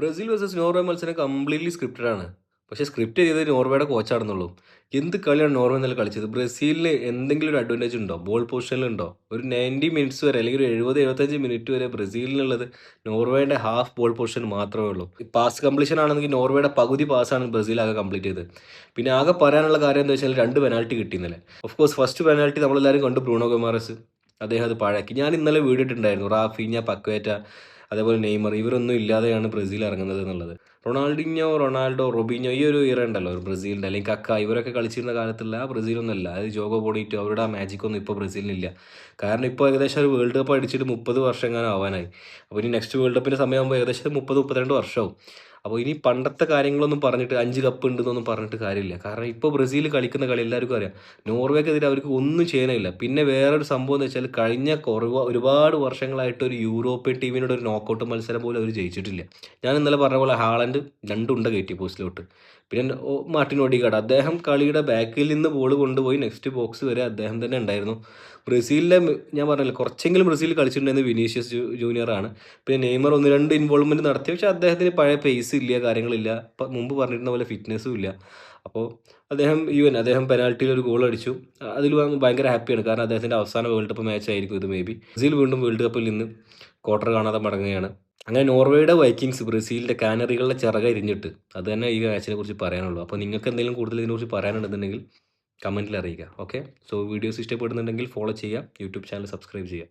Brazil versus Norway മത്സരം completely scripted ആണ്. പക്ഷേ സ്ക്രിപ്റ്റ് ചെയ്തത് നോർവേയുടെ കോച്ചാണെന്നുള്ളൂ. എന്ത് കളിയാണ് നോർവേ ഇന്നലെ കളിച്ചത്? ബ്രസീലിന് എന്തെങ്കിലും ഒരു അഡ്വാൻറ്റേജ് ഉണ്ടോ? ബോൾ പൊസിഷനിലുണ്ടോ? ഒരു 90 മിനിറ്റ്സ് വരെ അല്ലെങ്കിൽ ഒരു 70, 75 മിനിറ്റ് വരെ ബ്രസീലിനുള്ളത് നോർവേയുടെ ഹാഫ് ബോൾ പൊസിഷൻ മാത്രമേ ഉള്ളൂ. പാസ് കംപ്ലീഷൻ ആണെങ്കിൽ നോർവേയുടെ പകുതി പാസ്സാണ് ബ്രസീൽ ആകെ കംപ്ലീറ്റ് ചെയ്തത്. പിന്നെ ആകെ പറയാനുള്ള കാര്യം എന്താ വെച്ചാൽ 2 പെനാൽറ്റി കിട്ടി ഇന്നലെ. ഓഫ് കോഴ്സ് ഫസ്റ്റ് പെനാൽറ്റി നമ്മളെല്ലാവരും കണ്ടു, ബ്രൂണോ ഗമാറസ് അദ്ദേഹം അത് പാഴാക്കി. ഞാൻ ഇന്നലെ വീഡിയോ ഇട്ടിട്ടുണ്ടായിരുന്നു റാഫീഞ്ഞ, പക്വേറ്റ, അതേപോലെ നെയ്മർ ഇവരൊന്നും ഇല്ലാതെയാണ് ബ്രസീൽ ഇറങ്ങുന്നത് എന്നുള്ളത്. റൊണാൾഡിഞ്ഞോ, റൊണാൾഡോ, റൊബീഞ്ഞോ ഈ ഒരു ഇറ ഉണ്ടല്ലോ ബ്രസീലിൻ്റെ, അല്ലെങ്കിൽ കക്ക ഇവരൊക്കെ കളിച്ചിരുന്ന കാലത്തുള്ള ആ ബ്രസീലൊന്നും അല്ല. അതായത് ജോഗോ ബോണിറ്റോ അവരുടെ ആ മാജിക്കൊന്നും ഇപ്പോൾ ബ്രസീലിനില്ല. കാരണം ഇപ്പോൾ ഏകദേശം ഒരു വേൾഡ് കപ്പ് അടിച്ചിട്ട് 30 വർഷം എങ്ങാനും ആവാനായി. അപ്പോൾ ഇനി നെക്സ്റ്റ് വേൾഡ് കപ്പിൻ്റെ സമയമാകുമ്പോൾ ഏകദേശം 30, 32 വർഷമാവും. അപ്പോൾ ഇനി പണ്ടത്തെ കാര്യങ്ങളൊന്നും പറഞ്ഞിട്ട് 5 കപ്പ് ഉണ്ടെന്നൊന്നും പറഞ്ഞിട്ട് കാര്യമില്ല. കാരണം ഇപ്പോൾ ബ്രസീൽ കളിക്കുന്ന കളി എല്ലാവർക്കും അറിയാം. നോർവേക്കെതിരെ അവർക്ക് ഒന്നും ചെയ്യാനില്ല. പിന്നെ വേറൊരു സംഭവം എന്ന് വെച്ചാൽ കഴിഞ്ഞ ഒരുപാട് വർഷങ്ങളായിട്ട് ഒരു യൂറോപ്യൻ ടീമിനോട് ഒരു നോക്കൗട്ട് മത്സരം പോലും അവർ ജയിച്ചിട്ടില്ല. ഞാൻ ഇന്നലെ പറഞ്ഞ പോലെ ഹാളൻഡ് 2 ഉണ്ട കയറ്റി പോസ്റ്റിലോട്ട്. പിന്നെ മാർട്ടിൻ ഒഡിഗാർഡ് അദ്ദേഹം കളിയുടെ ബാക്കിൽ നിന്ന് ബോൾ കൊണ്ടുപോയി നെക്സ്റ്റ് ബോക്സ് വരെ അദ്ദേഹം തന്നെ ഉണ്ടായിരുന്നു. ബ്രസീലിലെ ഞാൻ പറഞ്ഞില്ല കുറച്ചെങ്കിലും ബ്രസീൽ കളിച്ചിട്ടുണ്ടായിരുന്നത് വിനീഷ്യസ് ജൂനിയറാണ്. പിന്നെ നെയ്മർ 1, 2 ഇൻവോൾവ്മെൻറ്റ് നടത്തി. പക്ഷേ അദ്ദേഹത്തിന് പഴയ പേസ് ഇല്ല, കാര്യങ്ങളില്ല. മുമ്പ് പറഞ്ഞിരുന്ന പോലെ ഫിറ്റ്നസ്സും ഇല്ല. അപ്പോൾ അദ്ദേഹം പെനാൽറ്റിയിൽ ഒരു ഗോൾ അടിച്ചു. അതിൽ ഭയങ്കര ഹാപ്പിയാണ്. കാരണം അദ്ദേഹത്തിൻ്റെ അവസാന വേൾഡ് കപ്പ് മാച്ച് ആയിരിക്കും ഇത് മേ ബി. ബ്രസീൽ വീണ്ടും വേൾഡ് കപ്പിൽ നിന്ന് ക്വാർട്ടർ കാണാതെ മടങ്ങുകയാണ്. അങ്ങനെ നോർവേയുടെ വൈക്കിങ്സ് ബ്രസീലിൻ്റെ കാനറികളുടെ ചിറക് ഇരിഞ്ഞിട്ട്. അത് തന്നെ ഈ മാച്ചിനെ കുറിച്ച് പറയാനുള്ളൂ. അപ്പോൾ നിങ്ങൾക്ക് എന്തെങ്കിലും കൂടുതൽ ഇതിനെക്കുറിച്ച് പറയാനുണ്ടെന്നുണ്ടെങ്കിൽ കമൻറ്റിൽ അറിയിക്കുക. ഓക്കെ, സോ വീഡിയോസ് ഇഷ്ടപ്പെടുന്നുണ്ടെങ്കിൽ ഫോളോ ചെയ്യുക, യൂട്യൂബ് ചാനൽ സബ്സ്ക്രൈബ് ചെയ്യുക.